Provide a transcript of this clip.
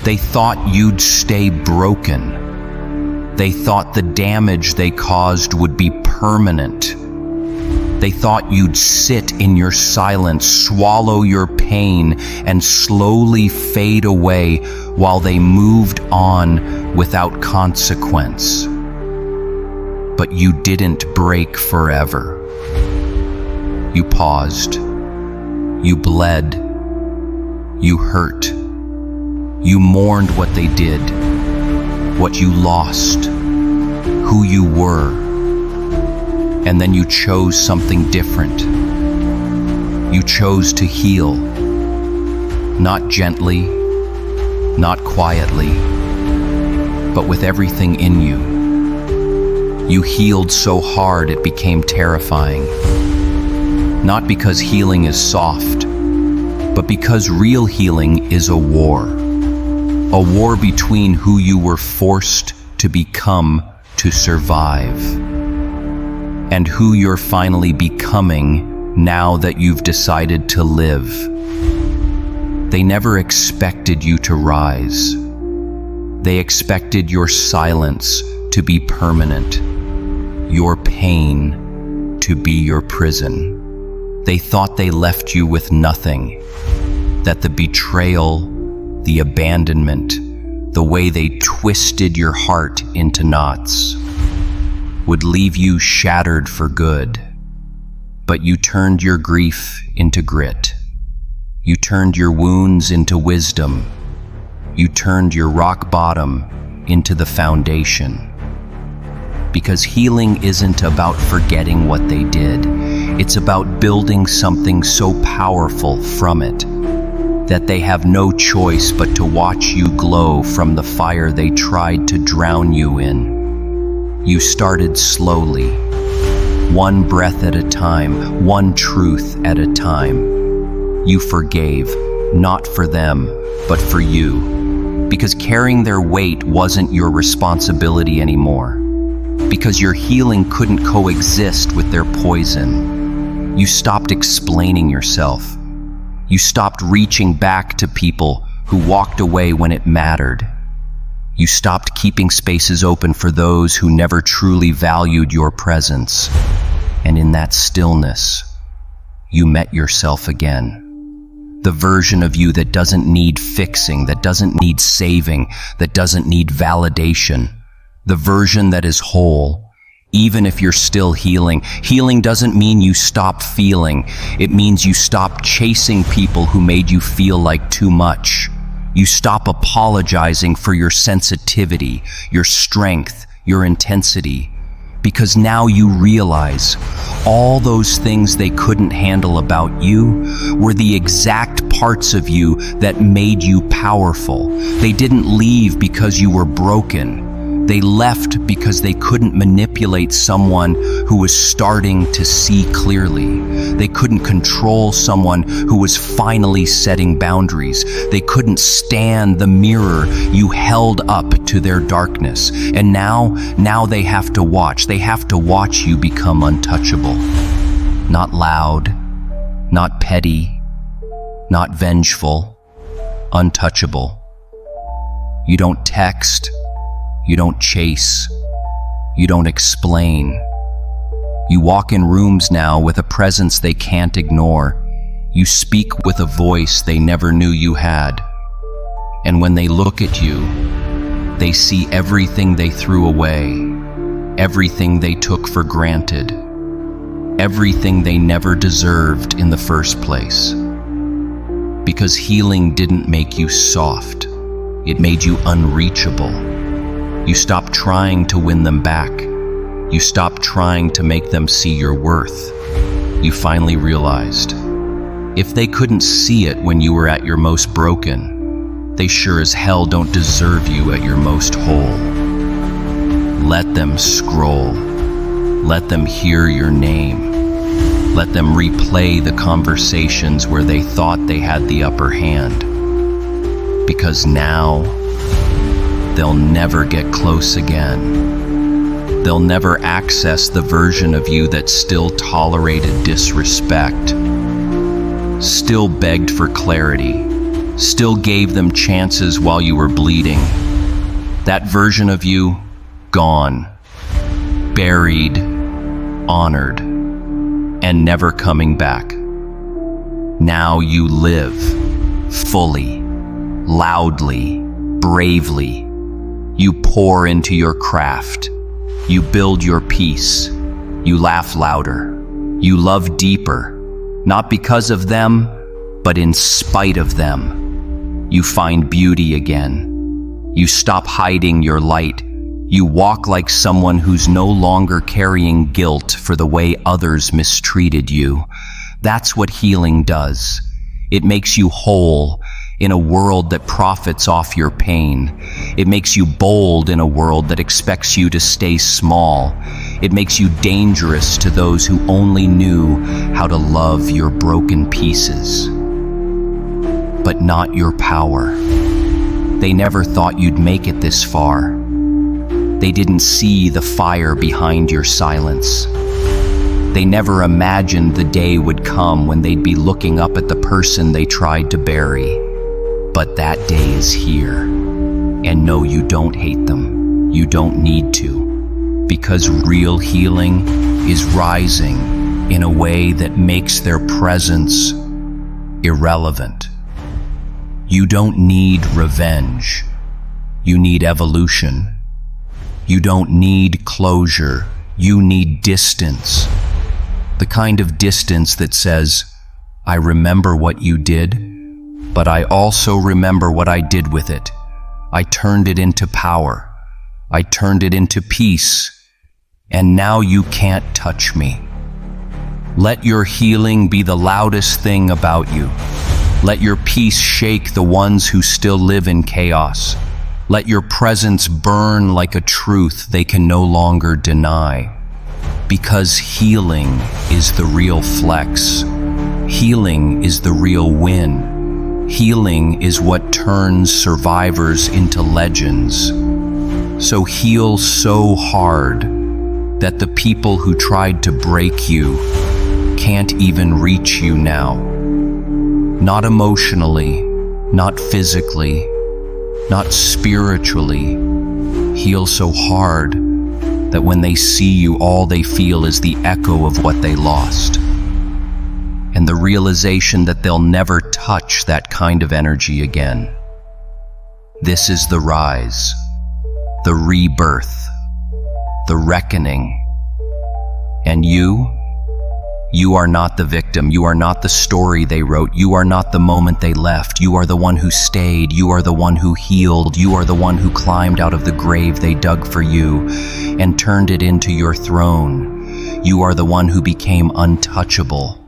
They thought you'd stay broken. They thought the damage they caused would be permanent. They thought you'd sit in your silence, swallow your pain, and slowly fade away while they moved on without consequence. But you didn't break forever. You paused. You bled. You hurt. You mourned what they did, what you lost, who you were, and then you chose something different. You chose to heal, not gently, not quietly, but with everything in you. You healed so hard it became terrifying. Not because healing is soft, but because real healing is a war. A war between who you were forced to become to survive, and who you're finally becoming now that you've decided to live. They never expected you to rise. They expected your silence to be permanent, your pain to be your prison. They thought they left you with nothing, that the betrayal, the abandonment, the way they twisted your heart into knots, would leave you shattered for good. But you turned your grief into grit. You turned your wounds into wisdom. You turned your rock bottom into the foundation. Because healing isn't about forgetting what they did. It's about building something so powerful from it that they have no choice but to watch you glow from the fire they tried to drown you in. You started slowly, one breath at a time, one truth at a time. You forgave, not for them, but for you. Because carrying their weight wasn't your responsibility anymore. Because your healing couldn't coexist with their poison. You stopped explaining yourself. You stopped reaching back to people who walked away when it mattered. You stopped keeping spaces open for those who never truly valued your presence. And in that stillness, you met yourself again. The version of you that doesn't need fixing, that doesn't need saving, that doesn't need validation. The version that is whole, even if you're still healing. Healing doesn't mean you stop feeling. It means you stop chasing people who made you feel like too much. You stop apologizing for your sensitivity, your strength, your intensity. Because now you realize all those things they couldn't handle about you were the exact parts of you that made you powerful. They didn't leave because you were broken. They left because they couldn't manipulate someone who was starting to see clearly. They couldn't control someone who was finally setting boundaries. They couldn't stand the mirror you held up to their darkness. And now they have to watch. They have to watch you become untouchable. Not loud, not petty, not vengeful. Untouchable. You don't text. You don't chase. You don't explain. You walk in rooms now with a presence they can't ignore. You speak with a voice they never knew you had. And when they look at you, they see everything they threw away, everything they took for granted, everything they never deserved in the first place. Because healing didn't make you soft. It made you unreachable. You stopped trying to win them back. You stopped trying to make them see your worth. You finally realized, if they couldn't see it when you were at your most broken, they sure as hell don't deserve you at your most whole. Let them scroll. Let them hear your name. Let them replay the conversations where they thought they had the upper hand. Because now, they'll never get close again. They'll never access the version of you that still tolerated disrespect, still begged for clarity, still gave them chances while you were bleeding. That version of you, gone, buried, honored, and never coming back. Now you live, fully, loudly, bravely. You pour into your craft. You build your peace. You laugh louder. You love deeper, not because of them, but in spite of them. You find beauty again. You stop hiding your light. You walk like someone who's no longer carrying guilt for the way others mistreated you. That's what healing does. It makes you whole in a world that profits off your pain. It makes you bold in a world that expects you to stay small. It makes you dangerous to those who only knew how to love your broken pieces, but not your power. They never thought you'd make it this far. They didn't see the fire behind your silence. They never imagined the day would come when they'd be looking up at the person they tried to bury. But that day is here. And no, you don't hate them. You don't need to. Because real healing is rising in a way that makes their presence irrelevant. You don't need revenge. You need evolution. You don't need closure. You need distance. The kind of distance that says, I remember what you did, but I also remember what I did with it. I turned it into power. I turned it into peace. And now you can't touch me. Let your healing be the loudest thing about you. Let your peace shake the ones who still live in chaos. Let your presence burn like a truth they can no longer deny. Because healing is the real flex. Healing is the real win. Healing is what turns survivors into legends. So heal so hard that the people who tried to break you can't even reach you now. Not emotionally, not physically, not spiritually. Heal so hard that when they see you, all they feel is the echo of what they lost. And the realization that they'll never touch that kind of energy again. This is the rise, the rebirth, the reckoning. And you are not the victim. You are not the story they wrote. You are not the moment they left. You are the one who stayed. You are the one who healed. You are the one who climbed out of the grave they dug for you and turned it into your throne. You are the one who became untouchable.